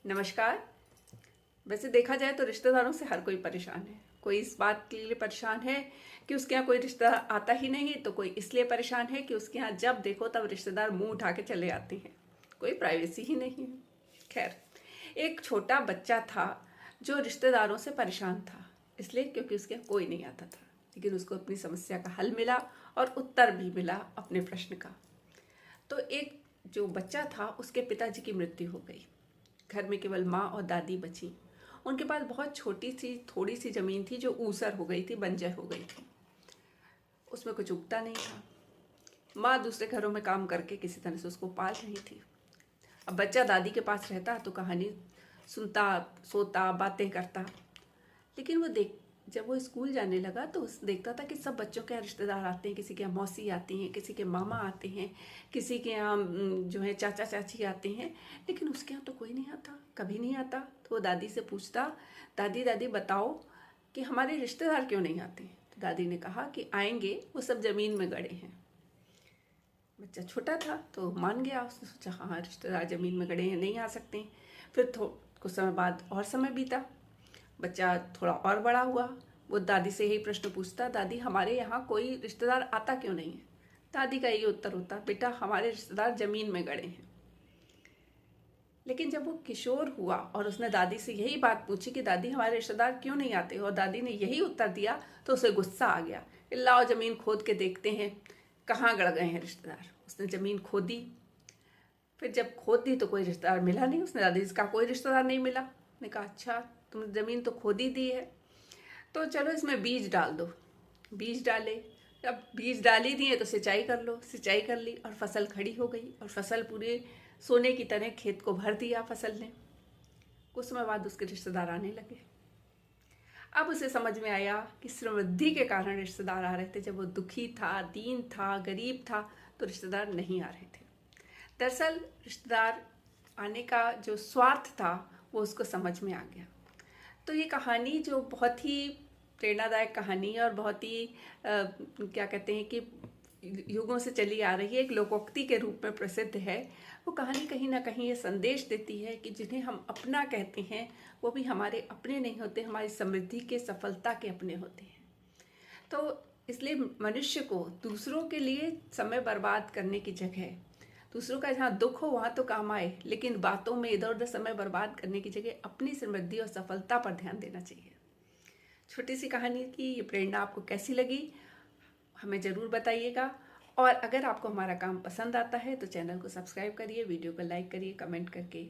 नमस्कार। वैसे देखा जाए तो रिश्तेदारों से हर कोई परेशान है। कोई इस बात के लिए परेशान है कि उसके यहाँ कोई रिश्तेदार आता ही नहीं, तो कोई इसलिए परेशान है कि उसके यहाँ जब देखो तब रिश्तेदार मुंह उठा के चले आते हैं, कोई प्राइवेसी ही नहीं है। खैर, एक छोटा बच्चा था जो रिश्तेदारों से परेशान था, इसलिए क्योंकि उसके यहाँ कोई नहीं आता था, लेकिन उसको अपनी समस्या का हल मिला और उत्तर भी मिला अपने प्रश्न का। तो एक जो बच्चा था उसके पिताजी की मृत्यु हो गई। घर में केवल माँ और दादी बची। उनके पास बहुत छोटी सी थोड़ी सी ज़मीन थी जो ऊसर हो गई थी, बंजर हो गई थी। उसमें कुछ उगता नहीं था। माँ दूसरे घरों में काम करके किसी तरह से उसको पाल रही थी। अब बच्चा दादी के पास रहता तो कहानी सुनता, सोता, बातें करता। लेकिन वो देख जब वो स्कूल जाने लगा तो उस देखता था कि सब बच्चों के यहाँ रिश्तेदार आते हैं, किसी के यहाँ मौसी आती हैं, किसी के मामा आते हैं, किसी के यहाँ जो है चाचा चाची आते हैं, लेकिन उसके यहाँ तो कोई नहीं आता, कभी नहीं आता। तो वो दादी से पूछता, दादी दादी बताओ कि हमारे रिश्तेदार क्यों नहीं आते। तो दादी ने कहा कि आएंगे, वो सब ज़मीन में गड़े हैं। बच्चा छोटा था तो मान गया। उसने सोचा हाँ, रिश्तेदार ज़मीन में गड़े हैं, नहीं आ सकते। फिर कुछ समय बाद और समय बीता। बच्चा थोड़ा और बड़ा हुआ। वो दादी से यही प्रश्न पूछता, दादी हमारे यहाँ कोई रिश्तेदार आता क्यों नहीं है। दादी का यही उत्तर होता, बेटा हमारे रिश्तेदार ज़मीन में गड़े हैं। लेकिन जब वो किशोर हुआ और उसने दादी से यही बात पूछी कि दादी हमारे रिश्तेदार क्यों नहीं आते, और दादी ने यही उत्तर दिया, तो उसे गुस्सा आ गया। लाओ ज़मीन खोद के देखते हैं कहाँ गड़ गए हैं रिश्तेदार। उसने ज़मीन खोदी। फिर जब खोद दी तो कोई रिश्तेदार मिला नहीं। उसने दादी से कहा कोई रिश्तेदार नहीं मिला। ने कहा अच्छा, तुमने ज़मीन तो खोद ही दी है, तो चलो इसमें बीज डाल दो। बीज डाले। अब बीज डाल ही दिए तो सिंचाई कर लो। सिंचाई कर ली और फसल खड़ी हो गई, और फसल पूरे सोने की तरह खेत को भर दिया फसल ने। कुछ समय बाद उसके रिश्तेदार आने लगे। अब उसे समझ में आया कि समृद्धि के कारण रिश्तेदार आ रहे थे। जब वो दुखी था, दीन था, गरीब था, तो रिश्तेदार नहीं आ रहे थे। दरअसल रिश्तेदार आने का जो स्वार्थ था वो उसको समझ में आ गया। तो ये कहानी जो बहुत ही प्रेरणादायक कहानी है और बहुत ही क्या कहते हैं कि युगों से चली आ रही है, एक लोकोक्ति के रूप में प्रसिद्ध है। वो कहानी कहीं ना कहीं ये संदेश देती है कि जिन्हें हम अपना कहते हैं वो भी हमारे अपने नहीं होते, हमारी समृद्धि के, सफलता के अपने होते हैं। तो इसलिए मनुष्य को दूसरों के लिए समय बर्बाद करने की जगह, दूसरों का जहाँ दुख हो वहाँ तो काम आए, लेकिन बातों में इधर उधर समय बर्बाद करने की जगह अपनी समृद्धि और सफलता पर ध्यान देना चाहिए। छोटी सी कहानी की ये प्रेरणा आपको कैसी लगी हमें ज़रूर बताइएगा। और अगर आपको हमारा काम पसंद आता है तो चैनल को सब्सक्राइब करिए, वीडियो को लाइक करिए कमेंट करके।